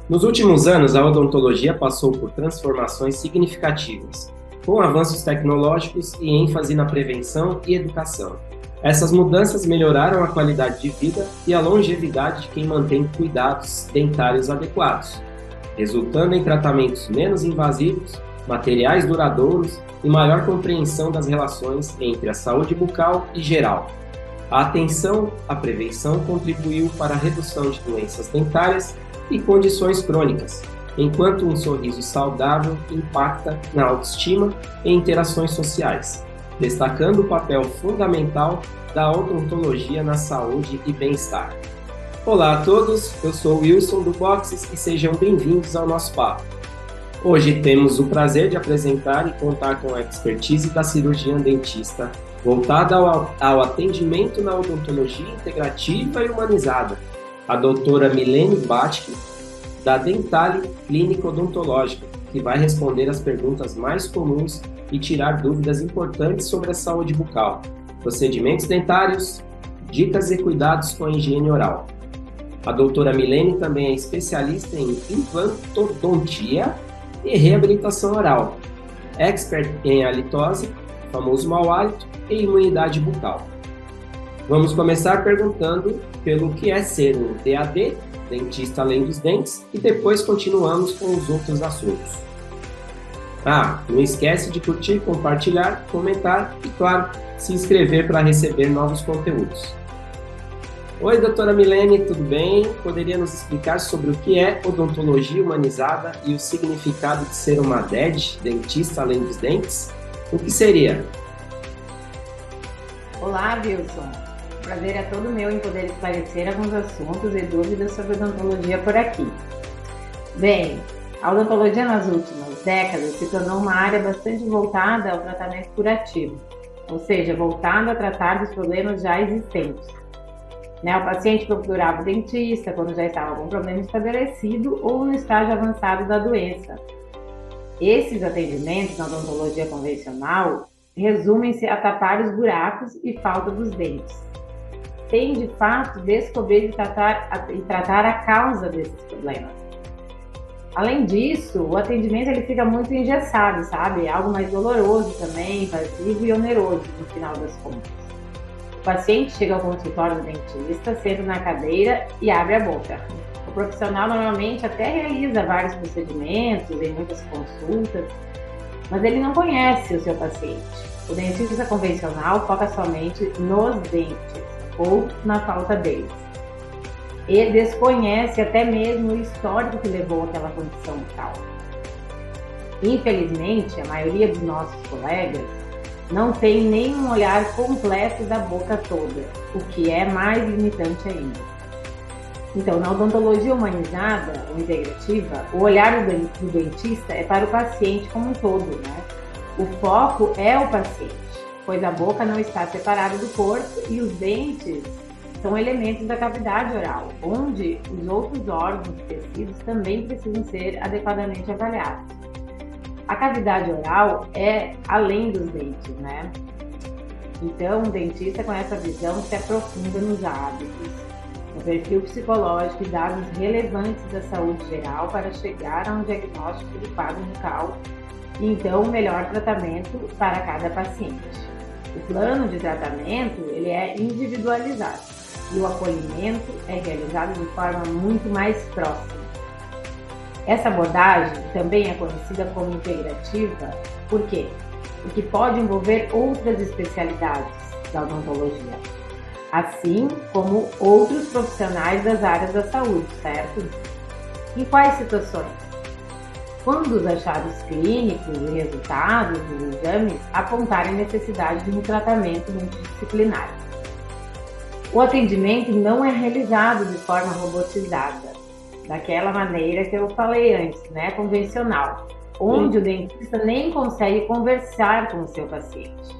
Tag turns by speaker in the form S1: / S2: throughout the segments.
S1: Nos últimos anos, a odontologia passou por transformações significativas, com avanços tecnológicos e ênfase na prevenção e educação. Essas mudanças melhoraram a qualidade de vida e a longevidade de quem mantém cuidados dentários adequados, resultando em tratamentos menos invasivos, materiais duradouros e maior compreensão das relações entre a saúde bucal e geral. A atenção à prevenção contribuiu para a redução de doenças dentárias e condições crônicas, enquanto um sorriso saudável impacta na autoestima e interações sociais, destacando o papel fundamental da odontologia na saúde e bem-estar. Olá a todos, eu sou o Wilson do Boxes e sejam bem-vindos ao nosso papo. Hoje temos o prazer de apresentar e contar com a expertise da cirurgiã dentista, voltada ao atendimento na odontologia integrativa e humanizada, a doutora Milene Batke, da Dentale Clínica Odontológica, que vai responder as perguntas mais comuns e tirar dúvidas importantes sobre a saúde bucal, procedimentos dentários, dicas e cuidados com a higiene oral. A doutora Milene também é especialista em implantodontia e reabilitação oral, expert em halitose, famoso mau hálito e imunidade bucal. Vamos começar perguntando pelo que é ser um DAD, dentista além dos dentes, e depois continuamos com os outros assuntos. Não esquece de curtir, compartilhar, comentar e, claro, se inscrever para receber novos conteúdos. Oi, doutora Milene, tudo bem? Poderia nos explicar sobre o que é odontologia humanizada e o significado de ser uma DED, dentista além dos dentes? O que seria?
S2: Olá, Wilson. O prazer é todo meu em poder esclarecer alguns assuntos e dúvidas sobre odontologia por aqui. Bem, a odontologia nas últimas décadas se tornou uma área bastante voltada ao tratamento curativo, ou seja, voltada a tratar dos problemas já existentes. O paciente procurava o dentista quando já estava algum problema estabelecido ou no estágio avançado da doença. Esses atendimentos na odontologia convencional resumem-se a tapar os buracos e falta dos dentes, sem de fato descobrir e tratar a causa desses problemas. Além disso, o atendimento ele fica muito engessado, sabe? É algo mais doloroso também, invasivo e oneroso no final das contas. O paciente chega ao consultório do dentista, senta na cadeira e abre a boca. O profissional normalmente até realiza vários procedimentos em muitas consultas, mas ele não conhece o seu paciente. O dentista convencional foca somente nos dentes ou na falta deles. Ele desconhece até mesmo o histórico que levou àquela condição bucal. Infelizmente, a maioria dos nossos colegas não tem nenhum olhar completo da boca toda, o que é mais limitante ainda. Então, na odontologia humanizada ou integrativa, o olhar do dentista é para o paciente como um todo, né? O foco é o paciente, pois a boca não está separada do corpo e os dentes são elementos da cavidade oral, onde os outros órgãos e tecidos também precisam ser adequadamente avaliados. A cavidade oral é além dos dentes, né? Então, o dentista com essa visão se aprofunda nos hábitos, no perfil psicológico e dados relevantes da saúde geral para chegar a um diagnóstico do quadro bucal e então o melhor tratamento para cada paciente. O plano de tratamento ele é individualizado e o acolhimento é realizado de forma muito mais próxima. Essa abordagem também é conhecida como integrativa, por quê? Porque pode envolver outras especialidades da odontologia, assim como outros profissionais das áreas da saúde, certo? Em quais situações? Quando os achados clínicos e resultados dos exames apontarem necessidade de um tratamento multidisciplinar. O atendimento não é realizado de forma robotizada, daquela maneira que eu falei antes, né, convencional, onde o dentista nem consegue conversar com o seu paciente.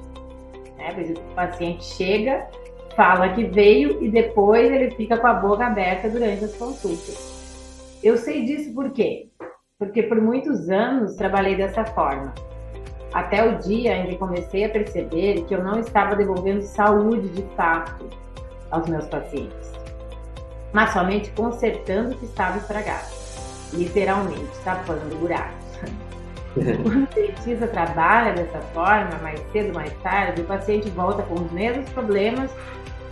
S2: Por exemplo, o paciente chega, fala que veio e depois ele fica com a boca aberta durante as consultas. Eu sei disso por quê? Porque por muitos anos trabalhei dessa forma, até o dia em que comecei a perceber que eu não estava devolvendo saúde de fato aos meus pacientes, mas somente consertando o que estava estragado. literalmente tapando buracos. Quando o dentista trabalha dessa forma, mais cedo ou mais tarde, o paciente volta com os mesmos problemas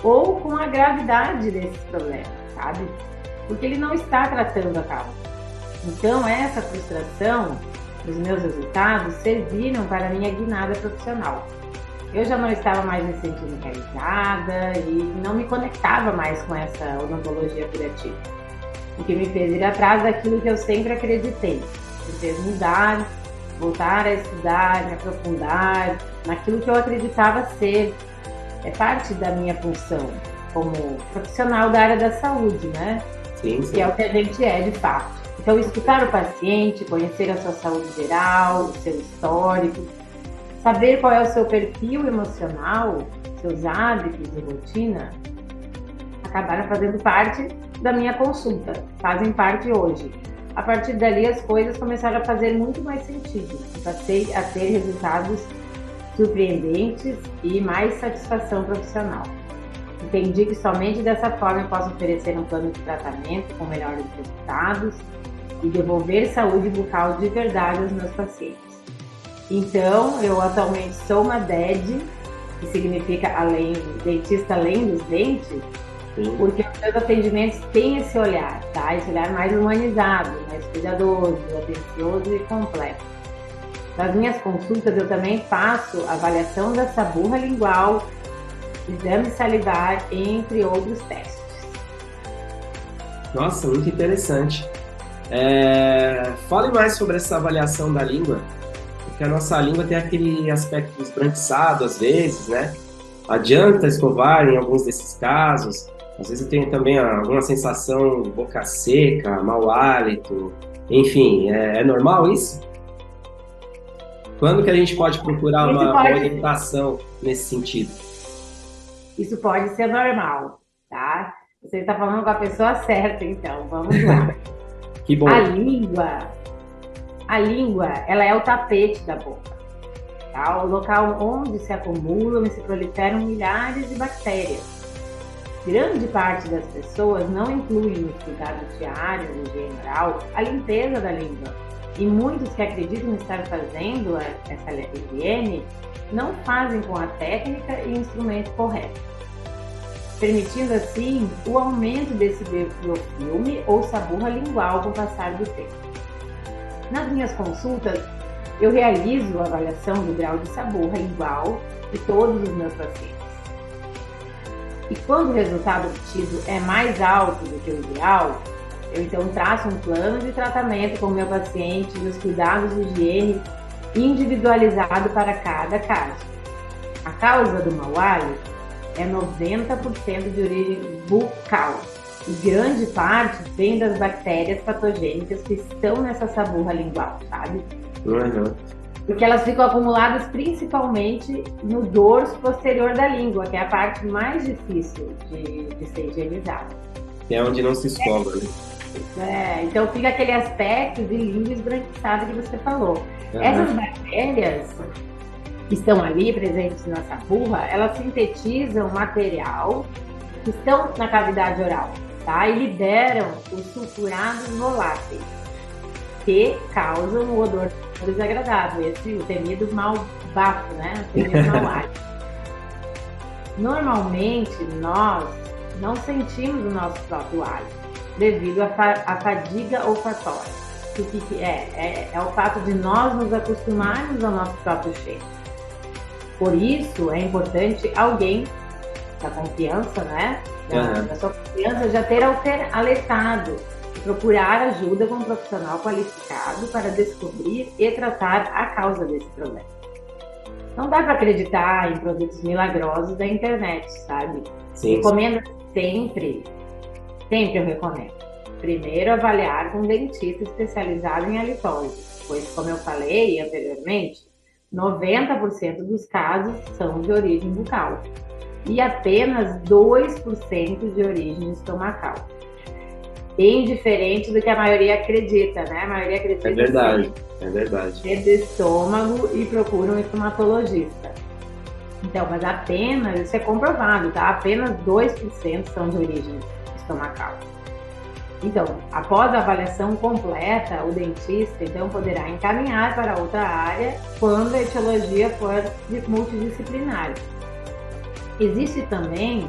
S2: ou com a gravidade desses problemas, sabe? Porque ele não está tratando a causa. Então, essa frustração dos meus resultados serviram para a minha guinada profissional. Eu já não estava mais me sentindo realizada e não me conectava mais com essa odontologia curativa, o que me fez ir atrás daquilo que eu sempre acreditei, me fez mudar, voltar a estudar, me aprofundar naquilo que eu acreditava ser. É parte da minha função como profissional da área da saúde, né?
S1: Sim, sim.
S2: Que é o que a gente é de fato. Então, escutar o paciente, conhecer a sua saúde geral, o seu histórico, saber qual é o seu perfil emocional, seus hábitos e rotina, acabaram fazendo parte da minha consulta, fazem parte hoje. A partir dali, as coisas começaram a fazer muito mais sentido. Eu passei a ter resultados surpreendentes e mais satisfação profissional. Entendi que somente dessa forma eu posso oferecer um plano de tratamento com melhores resultados e devolver saúde bucal de verdade aos meus pacientes. Então, eu atualmente sou uma DED, que significa dentista além dos dentes, porque os meus atendimentos têm esse olhar, tá? Esse olhar mais humanizado, mais cuidadoso, atencioso e completo. Nas minhas consultas, eu também faço avaliação da saburra lingual, exame salivar, entre outros testes.
S1: Nossa, muito interessante. Fale mais sobre essa avaliação da língua, porque a nossa língua tem aquele aspecto esbranquiçado às vezes, né? Adianta escovar em alguns desses casos. Às vezes eu tenho também alguma sensação de boca seca, mau hálito, enfim, é normal isso? Quando que a gente pode procurar uma orientação nesse sentido?
S2: Isso pode ser normal, tá? Você está falando com a pessoa certa, então, vamos lá.
S1: Que bom.
S2: A língua, ela é o tapete da boca, tá? O local onde se acumulam e se proliferam milhares de bactérias. Grande parte das pessoas não inclui nos cuidados diários de higiene oral a limpeza da língua. E muitos que acreditam estar fazendo essa higiene não fazem com a técnica e instrumento correto, permitindo assim o aumento desse biofilme ou saburra lingual com o passar do tempo. Nas minhas consultas, eu realizo a avaliação do grau de saburra lingual de todos os meus pacientes. E quando o resultado obtido é mais alto do que o ideal, eu então traço um plano de tratamento com o meu paciente e os cuidados de higiene individualizado para cada caso. A causa do mau hálito é 90% de origem bucal e grande parte vem das bactérias patogênicas que estão nessa saburra lingual, sabe?
S1: Uhum.
S2: Porque elas ficam acumuladas principalmente no dorso posterior da língua, que é a parte mais difícil de ser higienizada.
S1: Que é onde não se escova,
S2: né? Então fica aquele aspecto de língua esbranquiçada que você falou. Uhum. Essas bactérias que estão ali presentes na saburra, elas sintetizam material que estão na cavidade oral, tá? E liberam os sulfurados voláteis, que causam o odor desagradável, o temido mau bafo, né? O temido mau hálito. Normalmente, nós não sentimos o nosso próprio hálito, devido à fadiga olfatória. O que é? É o fato de nós nos acostumarmos ao nosso próprio cheiro. Por isso, é importante alguém da confiança, né? Da sua confiança já ter alertado e procurar ajuda com um profissional qualificado para descobrir e tratar a causa desse problema. Não dá para acreditar em produtos milagrosos da internet, sabe?
S1: Sim.
S2: Recomendo sempre eu recomendo. Primeiro, avaliar com um dentista especializado em halitólise, pois, como eu falei anteriormente, 90% dos casos são de origem bucal e apenas 2% de origem estomacal. Bem diferente do que a maioria acredita, né? A maioria acredita
S1: é verdade.
S2: É do estômago e procura um estomatologista. Então, mas apenas, isso é comprovado, tá? Apenas 2% são de origem estomacal. Então, após a avaliação completa, o dentista então poderá encaminhar para outra área quando a etiologia for multidisciplinar. Existe também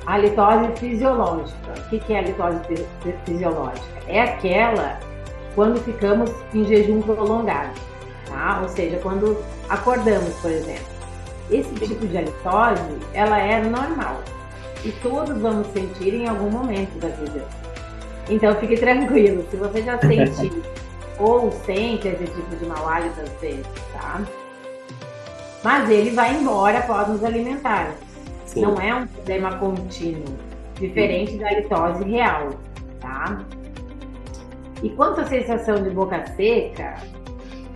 S2: a litose fisiológica. O que é a litose fisiológica? É aquela quando ficamos em jejum prolongado, tá? Ou seja, quando acordamos, por exemplo. Esse tipo de halitose, ela é normal e todos vamos sentir em algum momento da vida. Então, fique tranquilo, se você já sentiu ou sente esse tipo de mau hálito às vezes, tá? Mas ele vai embora após nos alimentar. Sim. Não é um problema contínuo, diferente da halitose real, tá? E quanto à sensação de boca seca,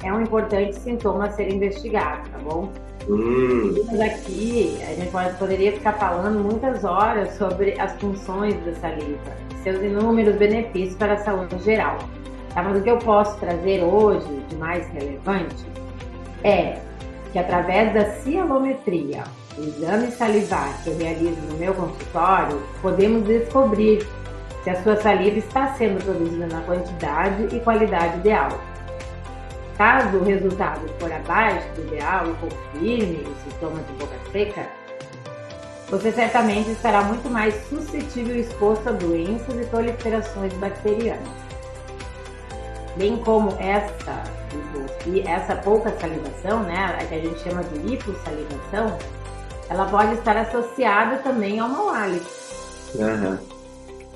S2: é um importante sintoma a ser investigado, tá bom? Mas aqui, a gente poderia ficar falando muitas horas sobre as funções da saliva, seus inúmeros benefícios para a saúde geral. Tá? Mas o que eu posso trazer hoje, de mais relevante, é que através da cialometria, o exame salivar que eu realizo no meu consultório, podemos descobrir se a sua saliva está sendo produzida na quantidade e qualidade ideal. Caso o resultado for abaixo do ideal e confirme o sintoma de boca seca, você certamente estará muito mais suscetível e exposto a doenças e proliferações bacterianas. Bem como essa pouca salivação, né, a que a gente chama de hipossalivação, ela pode estar associada também ao mau hálito.
S1: Uhum.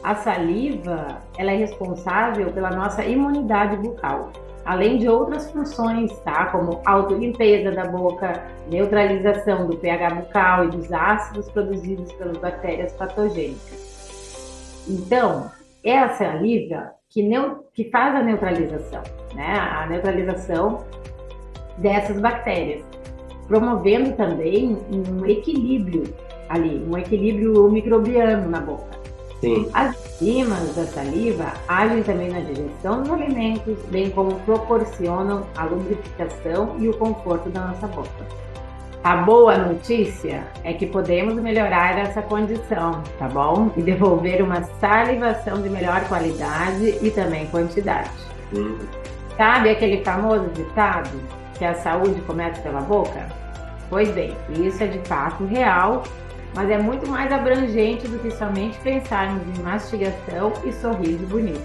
S2: A saliva, ela é responsável pela nossa imunidade bucal, além de outras funções, tá? Como autolimpeza da boca, neutralização do pH bucal e dos ácidos produzidos pelas bactérias patogênicas. Então, é a saliva que faz a neutralização, né? A neutralização dessas bactérias, promovendo também um equilíbrio ali, um equilíbrio microbiano na boca.
S1: Sim.
S2: As enzimas da saliva agem também na digestão dos alimentos, bem como proporcionam a lubrificação e o conforto da nossa boca. A boa notícia é que podemos melhorar essa condição, tá bom? E devolver uma salivação de melhor qualidade e também quantidade. Sabe aquele famoso ditado que a saúde começa pela boca? Pois bem, isso é de fato real, mas é muito mais abrangente do que somente pensarmos em mastigação e sorriso bonito.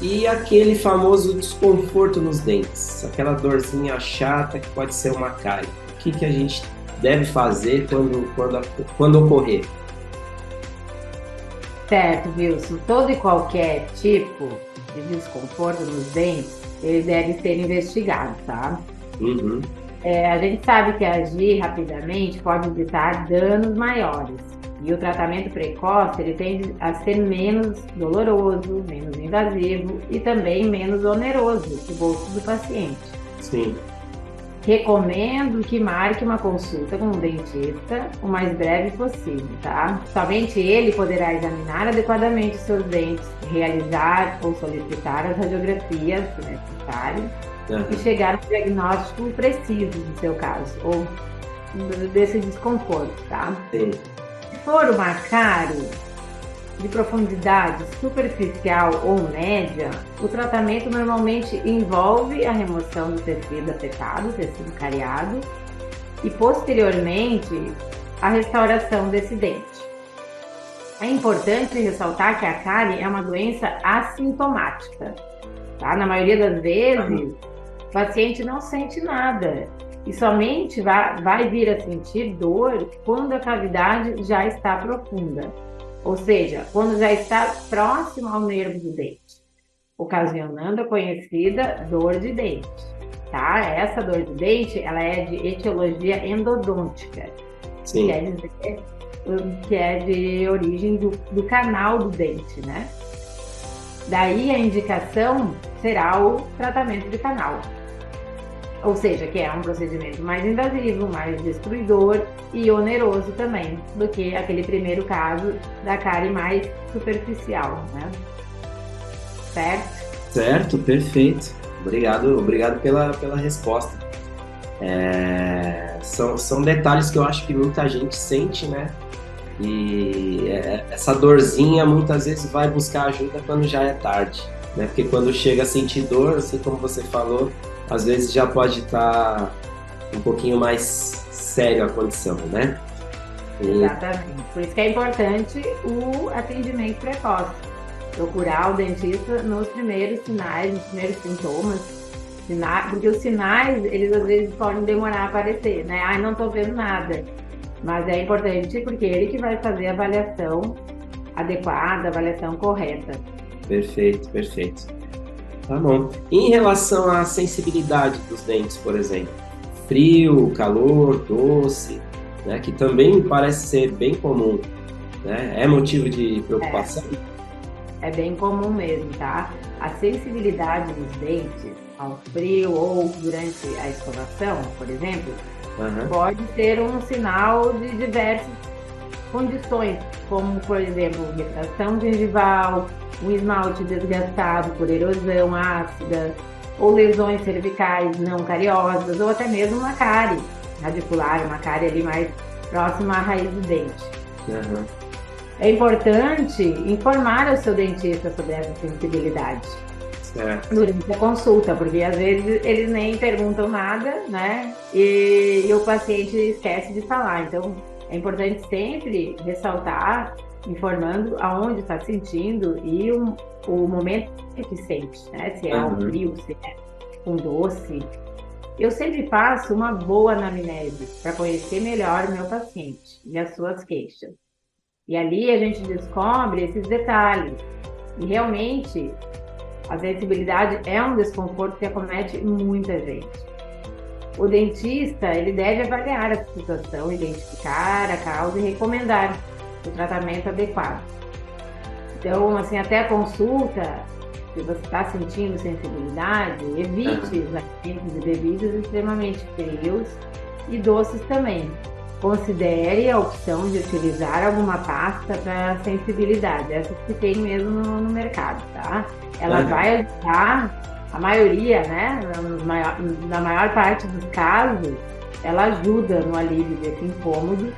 S1: E aquele famoso desconforto nos dentes, aquela dorzinha chata que pode ser uma cárie. O que a gente deve fazer quando ocorrer?
S2: Certo, Wilson. Todo e qualquer tipo de desconforto nos dentes, ele deve ser investigado, tá?
S1: Uhum.
S2: A gente sabe que agir rapidamente pode evitar danos maiores. E o tratamento precoce, ele tende a ser menos doloroso, menos invasivo e também menos oneroso no bolso do paciente.
S1: Sim.
S2: Recomendo que marque uma consulta com um dentista o mais breve possível, tá? Somente ele poderá examinar adequadamente os seus dentes, realizar ou solicitar as radiografias, se necessário, e chegar a um diagnóstico preciso no seu caso, ou desse desconforto, tá?
S1: Sim.
S2: Se for uma cárie de profundidade superficial ou média, o tratamento normalmente envolve a remoção do tecido afetado, tecido cariado, e posteriormente a restauração desse dente. É importante ressaltar que a cárie é uma doença assintomática, tá? Na maioria das vezes, o paciente não sente nada e somente vai vir a sentir dor quando a cavidade já está profunda. Ou seja, quando já está próximo ao nervo do dente, ocasionando a conhecida dor de dente, tá? Essa dor de dente, ela é de etiologia endodôntica.
S1: Sim.
S2: Quer dizer que é de origem do canal do dente, né? Daí a indicação será o tratamento de canal. Ou seja, que é um procedimento mais invasivo, mais destruidor e oneroso também do que aquele primeiro caso da cárie mais superficial, né? Certo?
S1: Certo, perfeito. Obrigado pela resposta. São detalhes que eu acho que muita gente sente, né? E essa dorzinha muitas vezes vai buscar ajuda quando já é tarde, né? Porque quando chega a sentir dor, assim como você falou, às vezes já pode estar um pouquinho mais sério a condição, né? E,
S2: Exatamente. Por isso que é importante o atendimento precoce. Procurar o dentista nos primeiros sinais, nos primeiros sintomas, porque os sinais, eles às vezes podem demorar a aparecer, né? Ai, não tô vendo nada. Mas é importante porque ele que vai fazer a avaliação adequada, a avaliação correta.
S1: perfeito, perfeito. Tá bom. E em relação à sensibilidade dos dentes, por exemplo, frio, calor, doce, né? Que também parece ser bem comum, né? É motivo de preocupação?
S2: É bem comum mesmo, tá? A sensibilidade dos dentes ao frio ou durante a escovação, por exemplo,
S1: Aham.
S2: pode ser um sinal de diversas condições, como, por exemplo, retração gengival, um esmalte desgastado por erosão ácida, ou lesões cervicais não cariosas, ou até mesmo uma cárie radicular, uma cárie ali mais próxima à raiz do dente.
S1: Aham.
S2: É importante informar o seu dentista sobre essa sensibilidade
S1: Certo.
S2: durante a consulta, porque às vezes eles nem perguntam nada, né? E o paciente esquece de falar. Então, é importante sempre ressaltar, informando aonde está sentindo e o momento que sente, né? Se é ao
S1: Aham.
S2: frio, se é com doce. Eu sempre faço uma boa anamnese para conhecer melhor o meu paciente e as suas queixas. E ali a gente descobre esses detalhes. E realmente, a sensibilidade é um desconforto que acomete muita gente. O dentista, ele deve avaliar a situação, identificar a causa e recomendar o tratamento adequado. Então, assim, até a consulta, se você está sentindo sensibilidade, evite os alimentos e bebidas extremamente frios e doces também. Considere a opção de utilizar alguma pasta para sensibilidade, essas que tem mesmo no mercado, tá? Ela vai ajudar, a maioria, né? Na maior parte dos casos, ela ajuda no alívio desse incômodo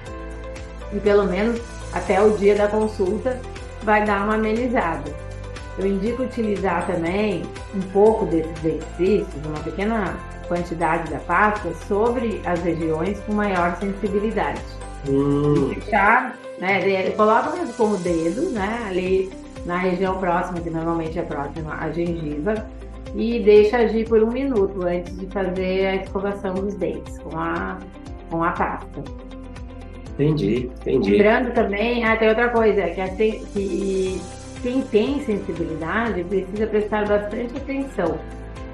S2: e pelo menos até o dia da consulta vai dar uma amenizada. Eu indico utilizar também um pouco desses exercícios, uma pequena quantidade da pasta, sobre as regiões com maior sensibilidade. Fechar, né? Coloca mesmo com o dedo, né? Ali na região próxima, que normalmente é próxima à gengiva, e deixa agir por 1 minuto antes de fazer a escovação dos dentes com a pasta.
S1: Entendi, entendi.
S2: Lembrando também, tem outra coisa, que quem tem sensibilidade precisa prestar bastante atenção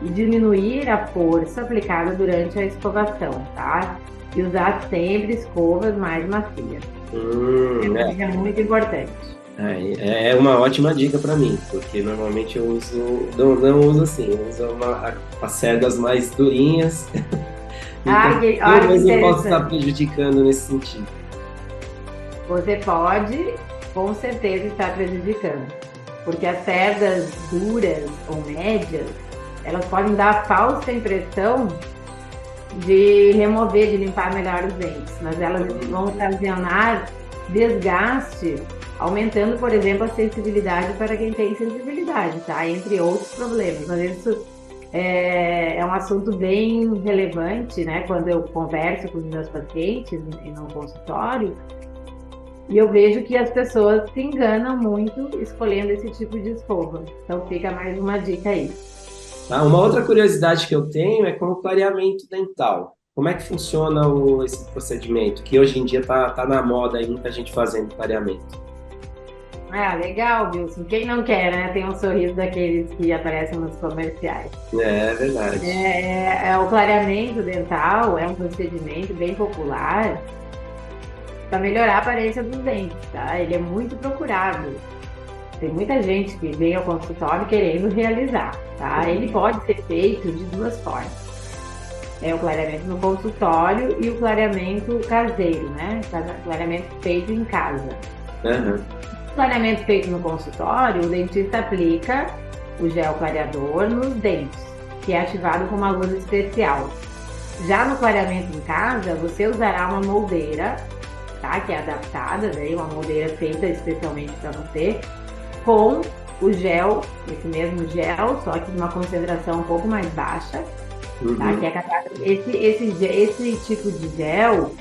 S2: e diminuir a força aplicada durante a escovação, tá? E usar sempre escovas mais macias. É muito importante.
S1: É uma ótima dica para mim, porque normalmente eu uso, não uso assim, eu uso as cerdas mais durinhas. Então, eu mesmo posso estar prejudicando nesse sentido.
S2: Você pode, com certeza, estar prejudicando, porque as cerdas duras ou médias, elas podem dar a falsa impressão de remover, de limpar melhor os dentes, mas elas vão ocasionar desgaste, aumentando, por exemplo, a sensibilidade para quem tem sensibilidade, tá? Entre outros problemas. Mas isso é um assunto bem relevante, né? Quando eu converso com os meus pacientes no consultório, e eu vejo que as pessoas se enganam muito escolhendo esse tipo de escova. Então fica mais uma dica aí.
S1: Tá, uma outra curiosidade que eu tenho é com o clareamento dental. Como é que funciona esse procedimento? Que hoje em dia tá na moda aí, muita gente fazendo clareamento.
S2: Legal, Wilson. Quem não quer, né? Tem um sorriso daqueles que aparecem nos comerciais.
S1: É verdade.
S2: O clareamento dental é um procedimento bem popular para melhorar a aparência dos dentes, tá? Ele é muito procurado. Tem muita gente que vem ao consultório querendo realizar, tá? Ele pode ser feito de 2 formas. O clareamento no consultório e o clareamento caseiro, né? Clareamento feito em casa. O clareamento feito no consultório, o dentista aplica o gel clareador nos dentes, que é ativado com uma luz especial. Já no clareamento em casa, você usará uma moldeira tá? Que é adaptada, daí uma moldeira feita especialmente para você, com o gel, esse mesmo gel, só que de uma concentração um pouco mais baixa, tá? Que é capaz, esse tipo de gel,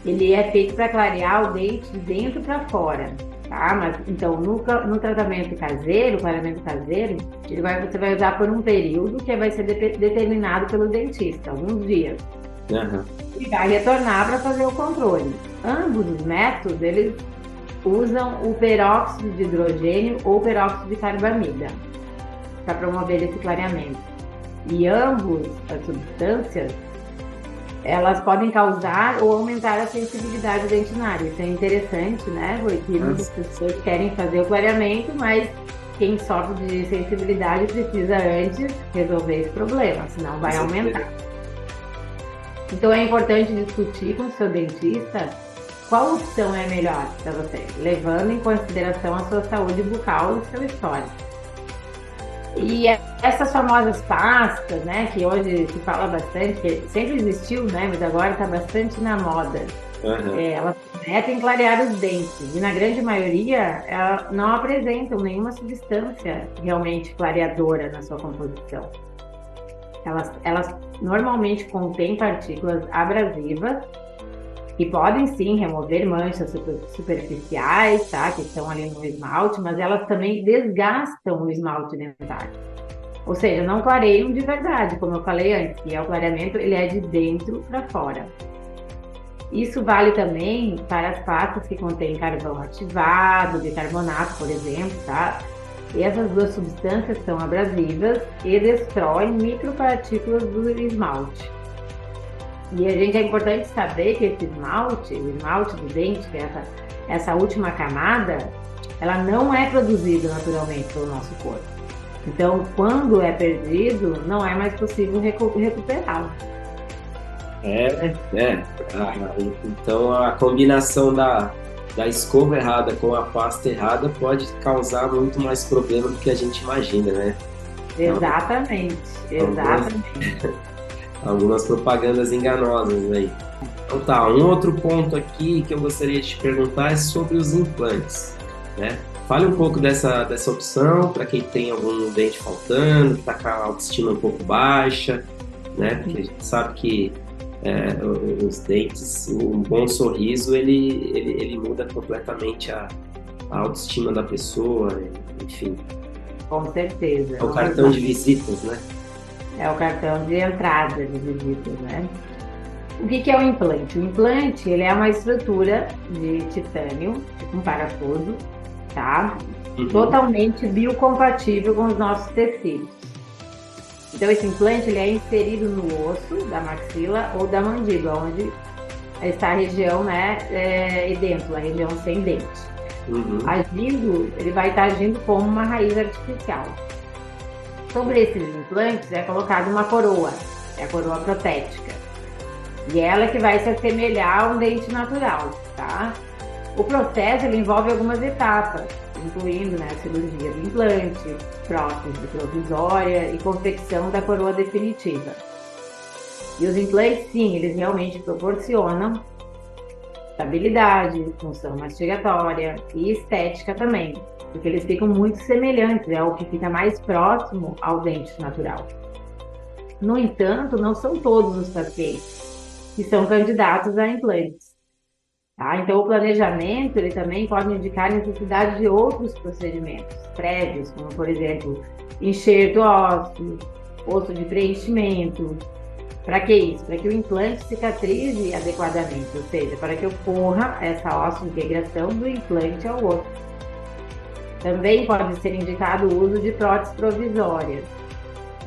S2: ele é feito para clarear o dente de dentro para fora, tá? Mas então no tratamento caseiro, clareamento caseiro, você vai usar por um período que vai ser determinado pelo dentista, alguns dias. E vai retornar para fazer o controle. Ambos os métodos, eles usam o peróxido de hidrogênio ou peróxido de carbamida para promover esse clareamento. E ambos as substâncias, elas podem causar ou aumentar a sensibilidade dentinária. Isso é interessante, né? Porque muitas pessoas querem fazer o clareamento, mas quem sofre de sensibilidade precisa antes resolver esse problema, senão vai aumentar. Então é importante discutir com o seu dentista qual opção é melhor para você, levando em consideração a sua saúde bucal e o seu histórico. E essas famosas pastas, né, que hoje se fala bastante, que sempre existiu, né, mas agora está bastante na moda. Elas prometem clarear os dentes e na grande maioria elas não apresentam nenhuma substância realmente clareadora na sua composição. Elas normalmente contêm partículas abrasivas que podem sim remover manchas superficiais, tá? Que estão ali no esmalte, mas elas também desgastam o esmalte dentário. Ou seja, não clareiam de verdade, como eu falei antes, que o clareamento ele é de dentro para fora. Isso vale também para as pastas que contêm carvão ativado, bicarbonato, por exemplo, tá? E essas duas substâncias são abrasivas e destroem micropartículas do esmalte. E a gente é importante saber que esse esmalte, o esmalte do dente, que é essa última camada, ela não é produzida naturalmente pelo nosso corpo. Então, quando é perdido, não é mais possível recuperá-lo.
S1: Então, a combinação da escova errada com a pasta errada pode causar muito mais problema do que a gente imagina, né?
S2: Exatamente.
S1: Algumas propagandas enganosas aí. Então tá, um outro ponto aqui que eu gostaria de te perguntar é sobre os implantes, né? Fale um pouco dessa opção para quem tem algum dente faltando, que está com a autoestima um pouco baixa, né? Porque a gente sabe que os dentes, um bom sorriso, ele muda completamente a autoestima da pessoa, enfim.
S2: Com certeza.
S1: É o cartão de visitas, né?
S2: É o cartão de entrada de visitas, né? O que é o implante? O implante, ele é uma estrutura de titânio, tipo um parafuso, tá? Totalmente biocompatível com os nossos tecidos. Então, esse implante ele é inserido no osso da maxila ou da mandíbula, onde está a região, né, edêntula, a região sem dente. Ele vai estar agindo como uma raiz artificial. Sobre esses implantes é colocada uma coroa, é a coroa protética. E ela que vai se assemelhar a um dente natural, tá? O processo ele envolve algumas etapas, incluindo, né, a cirurgia do implante, prótese provisória e confecção da coroa definitiva. E os implantes, sim, eles realmente proporcionam estabilidade, função mastigatória e estética também, porque eles ficam muito semelhantes, é o que fica mais próximo ao dente natural. No entanto, não são todos os pacientes que são candidatos a implantes. Tá? Então, o planejamento ele também pode indicar a necessidade de outros procedimentos prévios, como, por exemplo, enxerto ósseo, osso de preenchimento. Para que isso? Para que o implante cicatrize adequadamente, ou seja, para que ocorra essa ósseo-integração do implante ao osso. Também pode ser indicado o uso de próteses provisórias,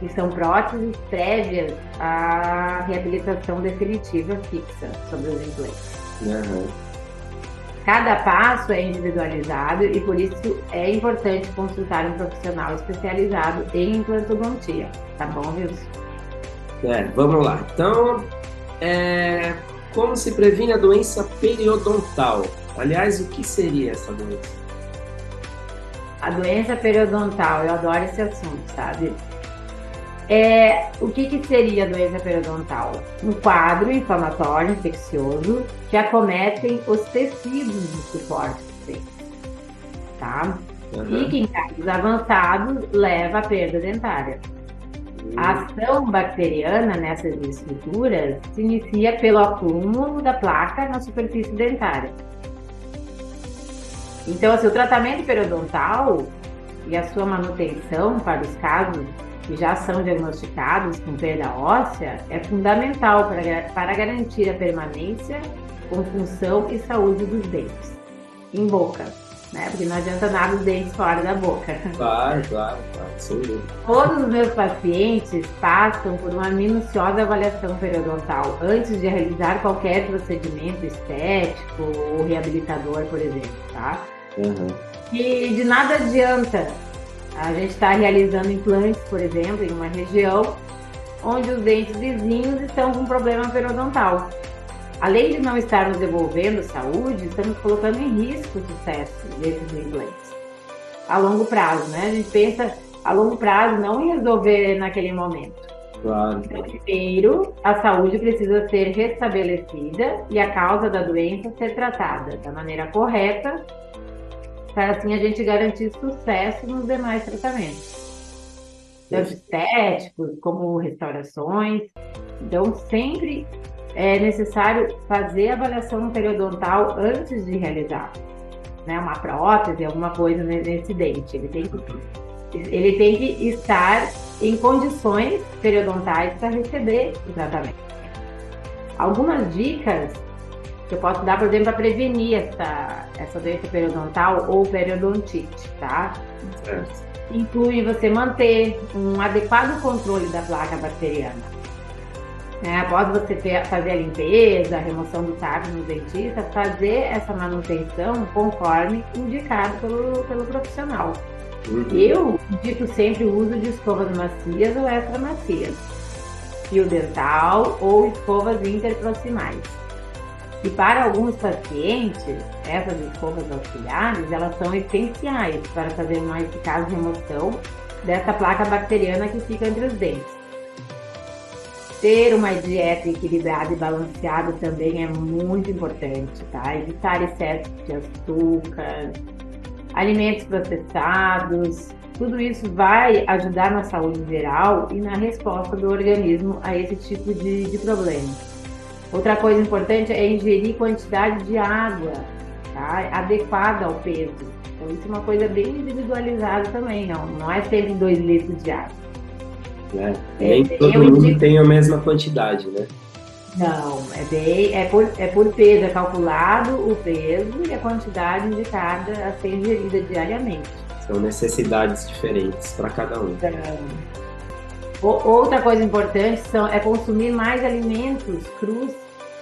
S2: que são próteses prévias à reabilitação definitiva fixa sobre os implantes. Cada passo é individualizado e por isso é importante consultar um profissional especializado em implantodontia, tá bom, Wilson?
S1: Vamos lá. Então, como se previne a doença periodontal? Aliás, o que seria essa doença?
S2: A doença periodontal, eu adoro esse assunto, sabe? O que seria a doença periodontal? Um quadro inflamatório infeccioso que acometem os tecidos de suporte dos dentes, tá? E que em casos avançados leva à perda dentária. A ação bacteriana nessas estruturas se inicia pelo acúmulo da placa na superfície dentária. Então, assim, o tratamento periodontal e a sua manutenção para os casos que já são diagnosticados com perda óssea é fundamental para garantir a permanência, com função e saúde dos dentes em boca, né? Porque não adianta nada os dentes fora da boca.
S1: Claro, sem dúvida.
S2: Todos os meus pacientes passam por uma minuciosa avaliação periodontal antes de realizar qualquer procedimento estético ou reabilitador, por exemplo, tá? E de nada adianta a gente estar realizando implantes, por exemplo, em uma região onde os dentes vizinhos estão com problema periodontal. Além de não estarmos devolvendo saúde, estamos colocando em risco o sucesso desses implantes. A longo prazo, né? A gente pensa a longo prazo, não em resolver naquele momento.
S1: Claro.
S2: Então, primeiro, a saúde precisa ser restabelecida e a causa da doença ser tratada da maneira correta, para assim a gente garantir sucesso nos demais tratamentos, tanto estéticos como restaurações. Então, sempre é necessário fazer a avaliação periodontal antes de realizar, né, uma prótese, alguma coisa nesse dente. Ele tem que estar em condições periodontais para receber o tratamento. Algumas dicas que eu posso dar, por exemplo, para prevenir essa doença periodontal ou periodontite, tá? Inclui você manter um adequado controle da placa bacteriana. Após você fazer a limpeza, a remoção do tardo no dentista, fazer essa manutenção conforme indicado pelo profissional. Eu indico sempre o uso de escovas macias ou extra macias, fio dental ou escovas interproximais. E para alguns pacientes, essas escovas auxiliares, elas são essenciais para fazer uma eficaz remoção dessa placa bacteriana que fica entre os dentes. Ter uma dieta equilibrada e balanceada também é muito importante, tá? Evitar excesso de açúcar, alimentos processados, tudo isso vai ajudar na saúde geral e na resposta do organismo a esse tipo de problema. Outra coisa importante é ingerir quantidade de água, tá? Adequada ao peso. Então, isso é uma coisa bem individualizada também, não é sempre 2 litros de água.
S1: Nem todo mundo tem a mesma quantidade, né?
S2: Não, é por peso, é calculado o peso e a quantidade indicada a ser ingerida diariamente.
S1: São necessidades diferentes para cada um.
S2: Outra coisa importante é consumir mais alimentos crus,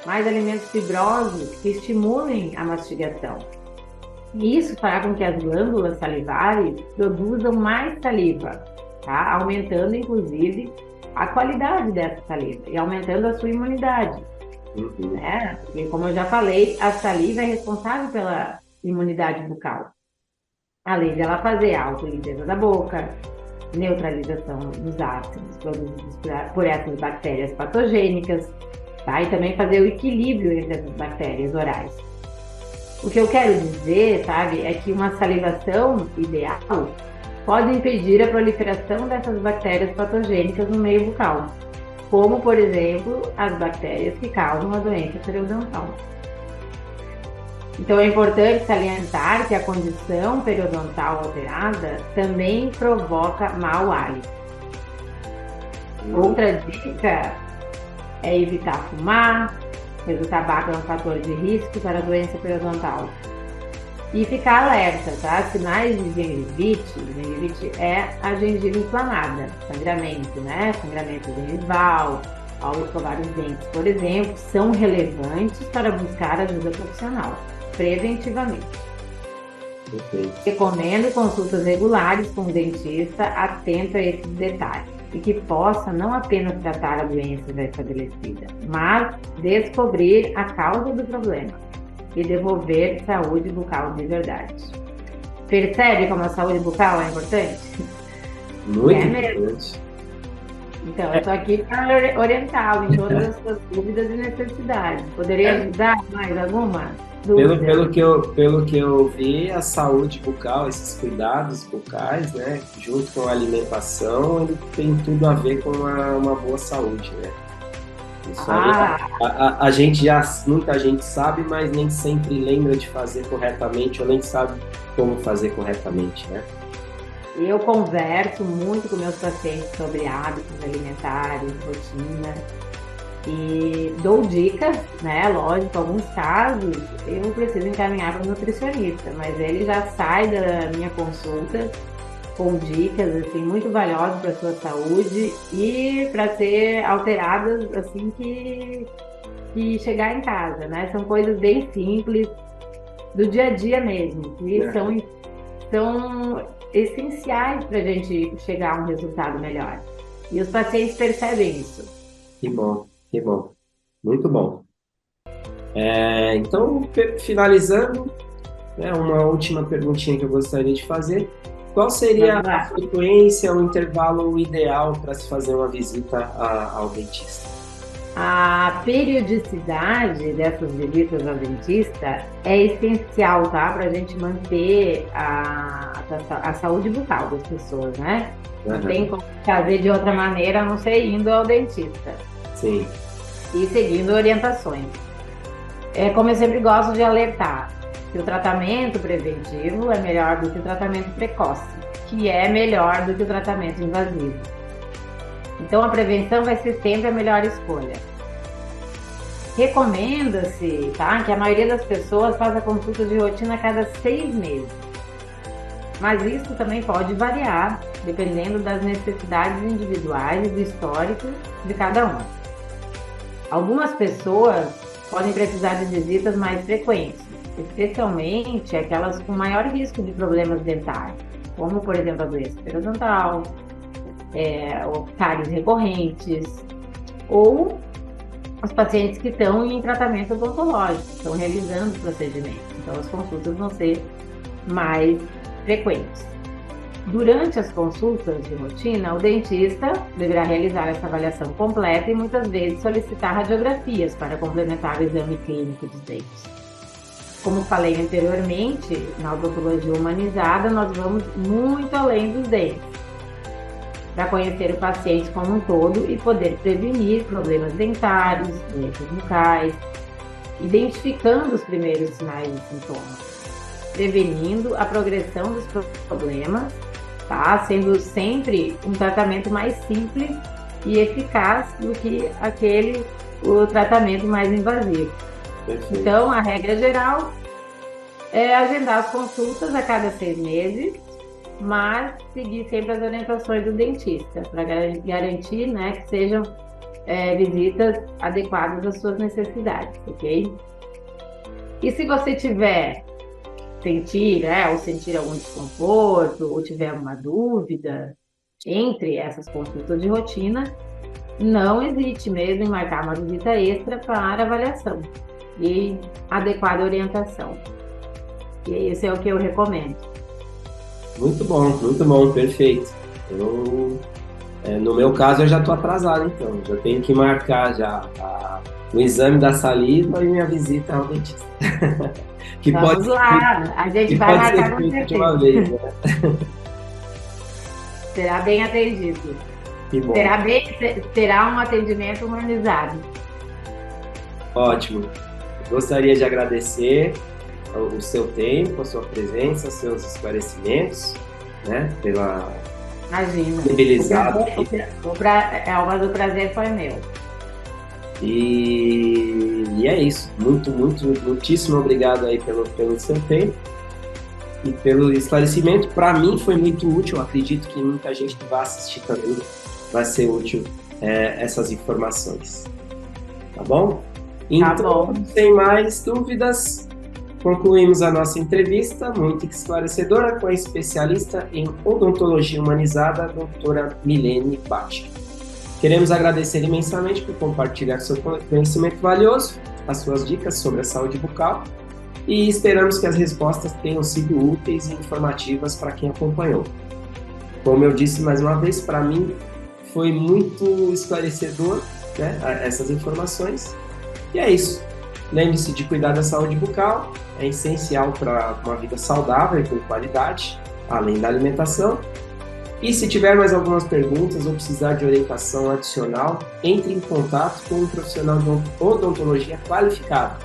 S2: mais alimentos fibrosos que estimulem a mastigação. Isso fará com que as glândulas salivares produzam mais saliva, tá? Aumentando, inclusive, a qualidade dessa saliva e aumentando a sua imunidade. Né? Porque, como eu já falei, a saliva é responsável pela imunidade bucal. Além de ela fazer a autolimpeza da boca, neutralização dos ácidos produzidos por essas bactérias patogênicas, tá? E também fazer o equilíbrio entre essas bactérias orais. O que eu quero dizer, sabe, é que uma salivação ideal pode impedir a proliferação dessas bactérias patogênicas no meio bucal, como, por exemplo, as bactérias que causam a doença periodontal. Então, é importante salientar que a condição periodontal alterada também provoca mau hálito. Outra dica é evitar fumar, pois o tabaco é um fator de risco para a doença periodontal. E ficar alerta, tá? Sinais de gengivite é a gengiva inflamada, sangramento, né? Sangramento gengival, ao escovar os dentes, por exemplo, são relevantes para buscar ajuda profissional, preventivamente.
S1: Perfeito.
S2: Recomendo consultas regulares com o dentista atento a esses detalhes e que possa não apenas tratar a doença já estabelecida, mas descobrir a causa do problema e devolver saúde bucal de verdade. Percebe como a saúde bucal é importante?
S1: Muito importante.
S2: Então, eu estou aqui para orientá-lo em todas as suas dúvidas e necessidades. Poderia ajudar mais alguma
S1: Pelo,
S2: dúvida?
S1: pelo que eu vi, a saúde bucal, esses cuidados bucais, né, junto com a alimentação, ele tem tudo a ver com uma boa saúde, né? Isso aí,
S2: Ah,
S1: a gente já, muita gente sabe, mas nem sempre lembra de fazer corretamente ou nem sabe como fazer corretamente, né?
S2: eu converso muito com meus pacientes sobre hábitos alimentares, rotina, e dou dicas, né? Lógico, em alguns casos eu preciso encaminhar para o nutricionista, mas ele já sai da minha consulta com dicas assim muito valiosas para a sua saúde e para ser alteradas assim que chegar em casa, né? São coisas bem simples do dia a dia mesmo, que são essenciais para a gente chegar a um resultado melhor. E os pacientes percebem isso.
S1: Que bom, que bom. Muito bom. Então, finalizando, né, uma última perguntinha que eu gostaria de fazer. Qual seria
S2: Vamos
S1: a
S2: lá.
S1: frequência, o intervalo ideal para se fazer uma visita ao dentista?
S2: A periodicidade dessas visitas ao dentista é essencial, tá? Para a gente manter a saúde bucal das pessoas, né? Não
S1: Aham.
S2: tem como fazer de outra maneira a não ser indo ao dentista
S1: Sim,
S2: e seguindo orientações. É como eu sempre gosto de alertar, que o tratamento preventivo é melhor do que o tratamento precoce, que é melhor do que o tratamento invasivo. Então, a prevenção vai ser sempre a melhor escolha. Recomenda-se, tá, que a maioria das pessoas faça consulta de rotina a cada 6 meses. Mas isso também pode variar, dependendo das necessidades individuais e do histórico de cada um. Algumas pessoas podem precisar de visitas mais frequentes, especialmente aquelas com maior risco de problemas dentários, como, por exemplo, a doença periodontal, ou cáries recorrentes, ou os pacientes que estão em tratamento odontológico, estão realizando procedimentos. Então, as consultas vão ser mais frequentes. Durante as consultas de rotina, o dentista deverá realizar essa avaliação completa e muitas vezes solicitar radiografias para complementar o exame clínico dos dentes. Como falei anteriormente, na odontologia humanizada, nós vamos muito além dos dentes, para conhecer o paciente como um todo e poder prevenir problemas dentários, doenças bucais, identificando os primeiros sinais e sintomas, prevenindo a progressão dos problemas, tá? Sendo sempre um tratamento mais simples e eficaz do que o tratamento mais invasivo.
S1: perfeito.
S2: Então, a regra geral é agendar as consultas a cada 6 meses, mas seguir sempre as orientações do dentista, para garantir, né, que sejam visitas adequadas às suas necessidades, ok? E se você sentir algum desconforto, ou tiver alguma dúvida entre essas consultas de rotina, não hesite mesmo em marcar uma visita extra para avaliação e adequada orientação. E esse é o que eu recomendo.
S1: Muito bom, perfeito. No meu caso, eu já estou atrasado, então. Já tenho que marcar o exame da saliva e minha visita ao dentista. que
S2: Vamos
S1: pode,
S2: lá, a gente
S1: que
S2: vai
S1: pode ser
S2: marcar com
S1: feito de uma vez,
S2: certeza.
S1: né?
S2: Será bem atendido.
S1: Que bom.
S2: Terá um atendimento humanizado.
S1: Ótimo. Gostaria de agradecer o seu tempo, a sua presença, seus esclarecimentos, né? Pela
S2: Imagina.
S1: disponibilizado.
S2: Mas o prazer foi meu.
S1: E é isso. Muitíssimo obrigado aí pelo seu tempo e pelo esclarecimento. Para mim foi muito útil. Acredito que muita gente que vai assistir também vai ser útil essas informações. Tá bom? Então, sem mais dúvidas, concluímos a nossa entrevista, muito esclarecedora, com a especialista em odontologia humanizada, a doutora Milene Bach. Queremos agradecer imensamente por compartilhar seu conhecimento valioso, as suas dicas sobre a saúde bucal, e esperamos que as respostas tenham sido úteis e informativas para quem acompanhou. Como eu disse mais uma vez, para mim Foi muito esclarecedor, né, essas informações. E é isso. Lembre-se de cuidar da saúde bucal, é essencial para uma vida saudável e com qualidade, além da alimentação. E se tiver mais algumas perguntas ou precisar de orientação adicional, entre em contato com um profissional de odontologia qualificado.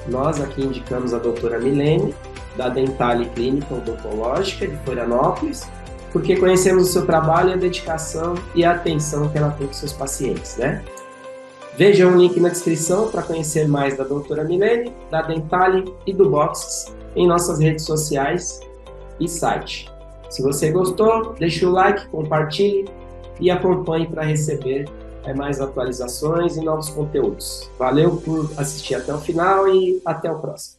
S1: Nós aqui indicamos a doutora Milene, da Dentale Clínica Odontológica de Florianópolis, porque conhecemos o seu trabalho, a dedicação e a atenção que ela tem com seus pacientes, né? Veja o link na descrição para conhecer mais da doutora Milene, da Dentale e do Boxes em nossas redes sociais e site. Se você gostou, deixe o like, compartilhe e acompanhe para receber mais atualizações e novos conteúdos. Valeu por assistir até o final e até o próximo.